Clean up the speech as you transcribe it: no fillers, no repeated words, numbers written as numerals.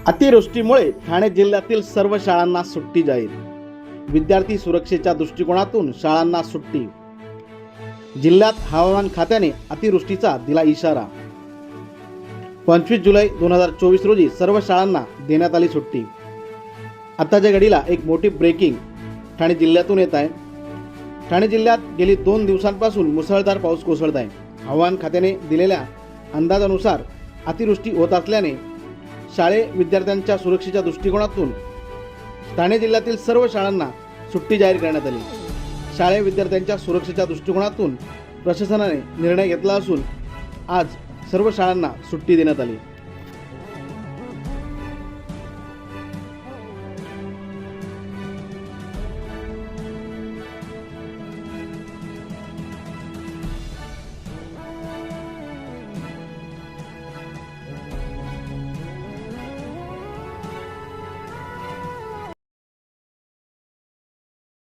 अतिवृष्टीमुळे ठाणे जिल्ह्यातील सर्व शाळांना सुट्टी जाहीर. विद्यार्थी सुरक्षेच्या दृष्टिकोनातून शाळांना सुट्टी. जिल्ह्यात हवामान खात्याने अतिवृष्टीचा दिला इशारा. 25 जुलै 2024 रोजी सर्व शाळांना देण्यात आली सुट्टी. आताच्या घडीला एक मोठी ब्रेकिंग ठाणे जिल्ह्यातून येत आहे. ठाणे जिल्ह्यात गेली 2 दिवसांपासून मुसळधार पाऊस कोसळत आहे. हवामान खात्याने दिलेल्या अंदाजानुसार अतिवृष्टी होत असल्याने विद्यार्थ्यांच्या सुरक्षेच्या दृष्टिकोनातून ठाणे जिल्ह्यातील सर्व शाळांना सुट्टी जाहीर करण्यात आली. विद्यार्थ्यांच्या सुरक्षेच्या दृष्टिकोनातून प्रशासनाने निर्णय घेतला असून आज सर्व शाळांना सुट्टी देण्यात आली.